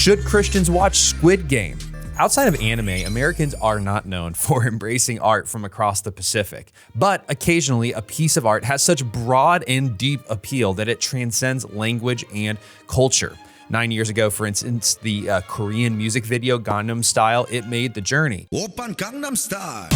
Should Christians watch Squid Game? Outside of anime, Americans are not known for embracing art from across the Pacific, but occasionally a piece of art has such broad and deep appeal that it transcends language and culture. 9 years ago, for instance, the Korean music video Gangnam Style, it made the journey. Oppan Gangnam Style.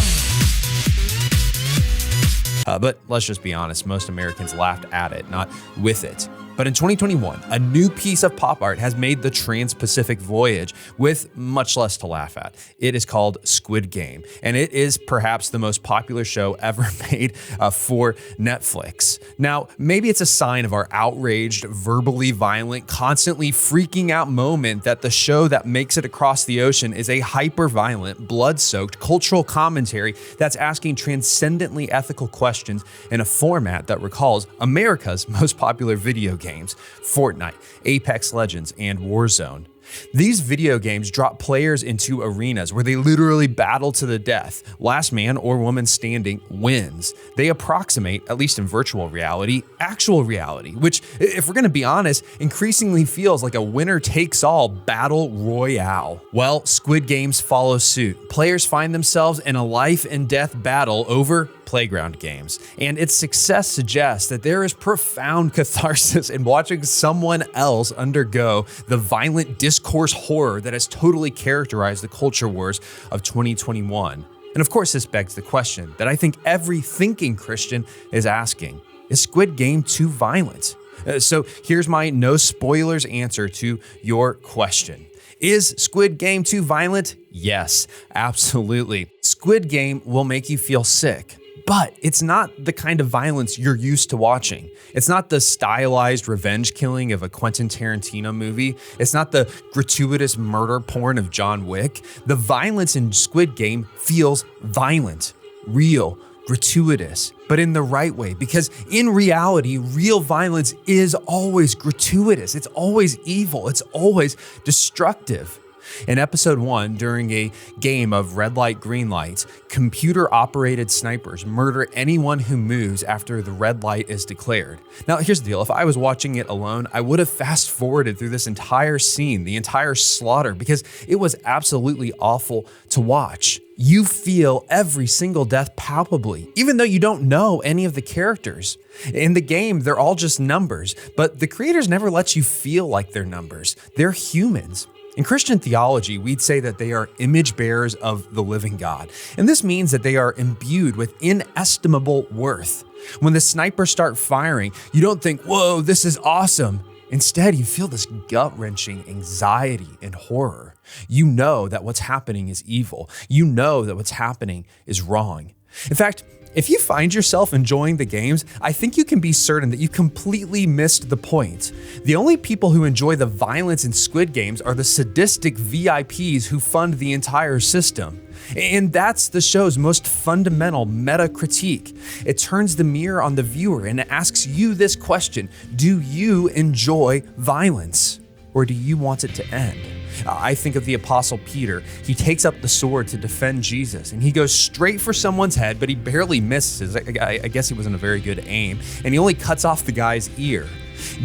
But let's just be honest, most Americans laughed at it, not with it. But in 2021, a new piece of pop art has made the trans-Pacific voyage with much less to laugh at. It is called Squid Game, and it is perhaps the most popular show ever made for Netflix. Now, maybe it's a sign of our outraged, verbally violent, constantly freaking out moment that the show that makes it across the ocean is a hyper-violent, blood-soaked cultural commentary that's asking transcendently ethical questions in a format that recalls America's most popular video games, Fortnite, Apex Legends, and Warzone. These video games drop players into arenas where they literally battle to the death. Last man or woman standing wins. They approximate, at least in virtual reality, actual reality, which, if we're gonna be honest, increasingly feels like a winner-takes-all battle royale. Well, Squid Games follow suit. Players find themselves in a life and death battle over playground games, and its success suggests that there is profound catharsis in watching someone else undergo the violent discourse horror that has totally characterized the culture wars of 2021. And of course, this begs the question that I think every thinking Christian is asking: is Squid Game too violent? So here's my no spoilers answer to your question. Is Squid Game too violent? Yes, absolutely. Squid Game will make you feel sick. But it's not the kind of violence you're used to watching. It's not the stylized revenge killing of a Quentin Tarantino movie. It's not the gratuitous murder porn of John Wick. The violence in Squid Game feels violent, real, gratuitous, but in the right way, because in reality, real violence is always gratuitous. It's always evil. It's always destructive. In episode 1, during a game of red light, green light, computer-operated snipers murder anyone who moves after the red light is declared. Now, here's the deal. If I was watching it alone, I would have fast-forwarded through this entire scene, the entire slaughter, because it was absolutely awful to watch. You feel every single death palpably, even though you don't know any of the characters. In the game, they're all just numbers, but the creators never let you feel like they're numbers. They're humans. In Christian theology, we'd say that they are image bearers of the living God. And this means that they are imbued with inestimable worth. When the snipers start firing, you don't think, whoa, this is awesome. Instead, you feel this gut-wrenching anxiety and horror. You know that what's happening is evil. You know that what's happening is wrong. In fact, if you find yourself enjoying the games, I think you can be certain that you completely missed the point. The only people who enjoy the violence in Squid Games are the sadistic VIPs who fund the entire system. And that's the show's most fundamental meta critique. It turns the mirror on the viewer and it asks you this question: do you enjoy violence? Or do you want it to end? I think of the Apostle Peter. He takes up the sword to defend Jesus, and he goes straight for someone's head, but he barely misses. I guess he wasn't a very good aim, and he only cuts off the guy's ear.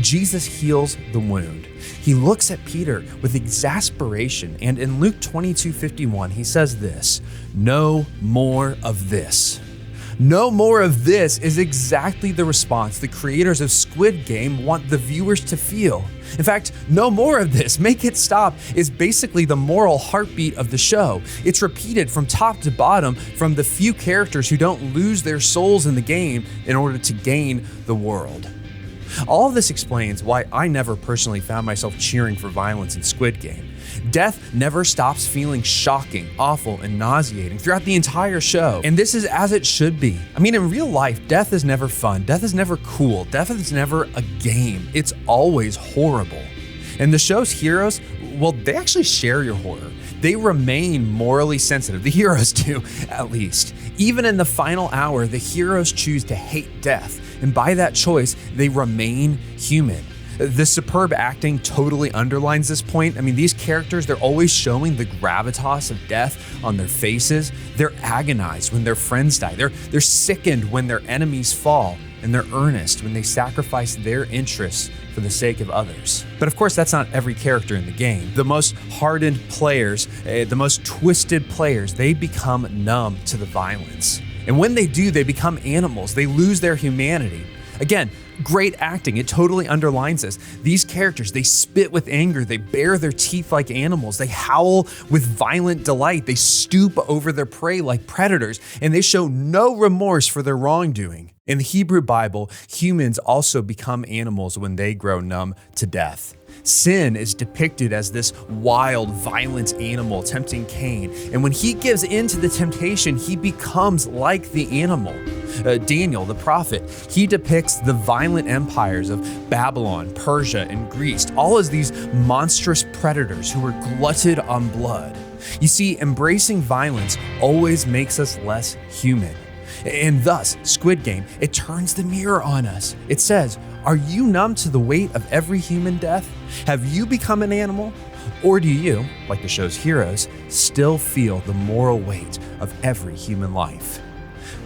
Jesus heals the wound. He looks at Peter with exasperation, and in Luke 22:51, he says this: "No more of this." No more of this is exactly the response the creators of Squid Game want the viewers to feel. In fact, no more of this, make it stop, is basically the moral heartbeat of the show. It's repeated from top to bottom from the few characters who don't lose their souls in the game in order to gain the world. All of this explains why I never personally found myself cheering for violence in Squid Game. Death never stops feeling shocking, awful, and nauseating throughout the entire show. And this is as it should be. I mean, in real life, death is never fun. Death is never cool. Death is never a game. It's always horrible. And the show's heroes, well, they actually share your horror. They remain morally sensitive. The heroes do, at least. Even in the final hour, the heroes choose to hate death. And by that choice, they remain human. The superb acting totally underlines this point. I mean, these characters, they're always showing the gravitas of death on their faces. They're agonized when their friends die. They're sickened when their enemies fall. and they're earnest when they sacrifice their interests for the sake of others. But of course, that's not every character in the game. The most hardened players, the most twisted players, they become numb to the violence. And when they do, they become animals. They lose their humanity. Again, great acting. It totally underlines this. These characters, they spit with anger. They bare their teeth like animals. They howl with violent delight. They stoop over their prey like predators, and they show no remorse for their wrongdoing. In the Hebrew Bible, humans also become animals when they grow numb to death. Sin is depicted as this wild, violent animal tempting Cain, and when he gives in to the temptation, he becomes like the animal. Daniel, the prophet, he depicts the violent empires of Babylon, Persia, and Greece, all as these monstrous predators who were glutted on blood. You see, embracing violence always makes us less human. And thus, Squid Game, it turns the mirror on us. It says, are you numb to the weight of every human death? Have you become an animal? Or do you, like the show's heroes, still feel the moral weight of every human life?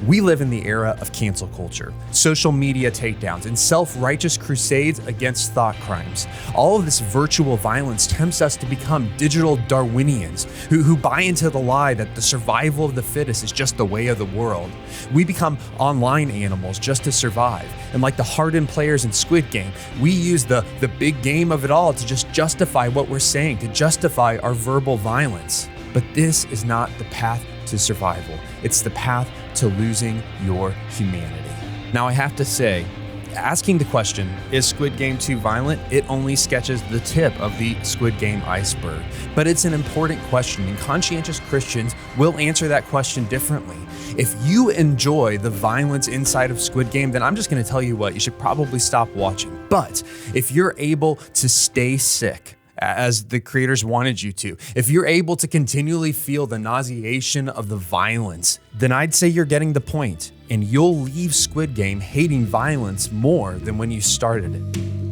We live in the era of cancel culture, social media takedowns, and self-righteous crusades against thought crimes. All of this virtual violence tempts us to become digital Darwinians who buy into the lie that the survival of the fittest is just the way of the world. We become online animals just to survive. And like the hardened players in Squid Game, we use the big game of it all to just justify what we're saying, to justify our verbal violence. But this is not the path to survival. It's the path to losing your humanity. Now, I have to say, asking the question, is Squid Game too violent? It only sketches the tip of the Squid Game iceberg. But it's an important question, and conscientious Christians will answer that question differently. If you enjoy the violence inside of Squid Game, then I'm just going to tell you what, you should probably stop watching. But if you're able to stay sick, as the creators wanted you to, if you're able to continually feel the nauseation of the violence, then I'd say you're getting the point, and you'll leave Squid Game hating violence more than when you started it.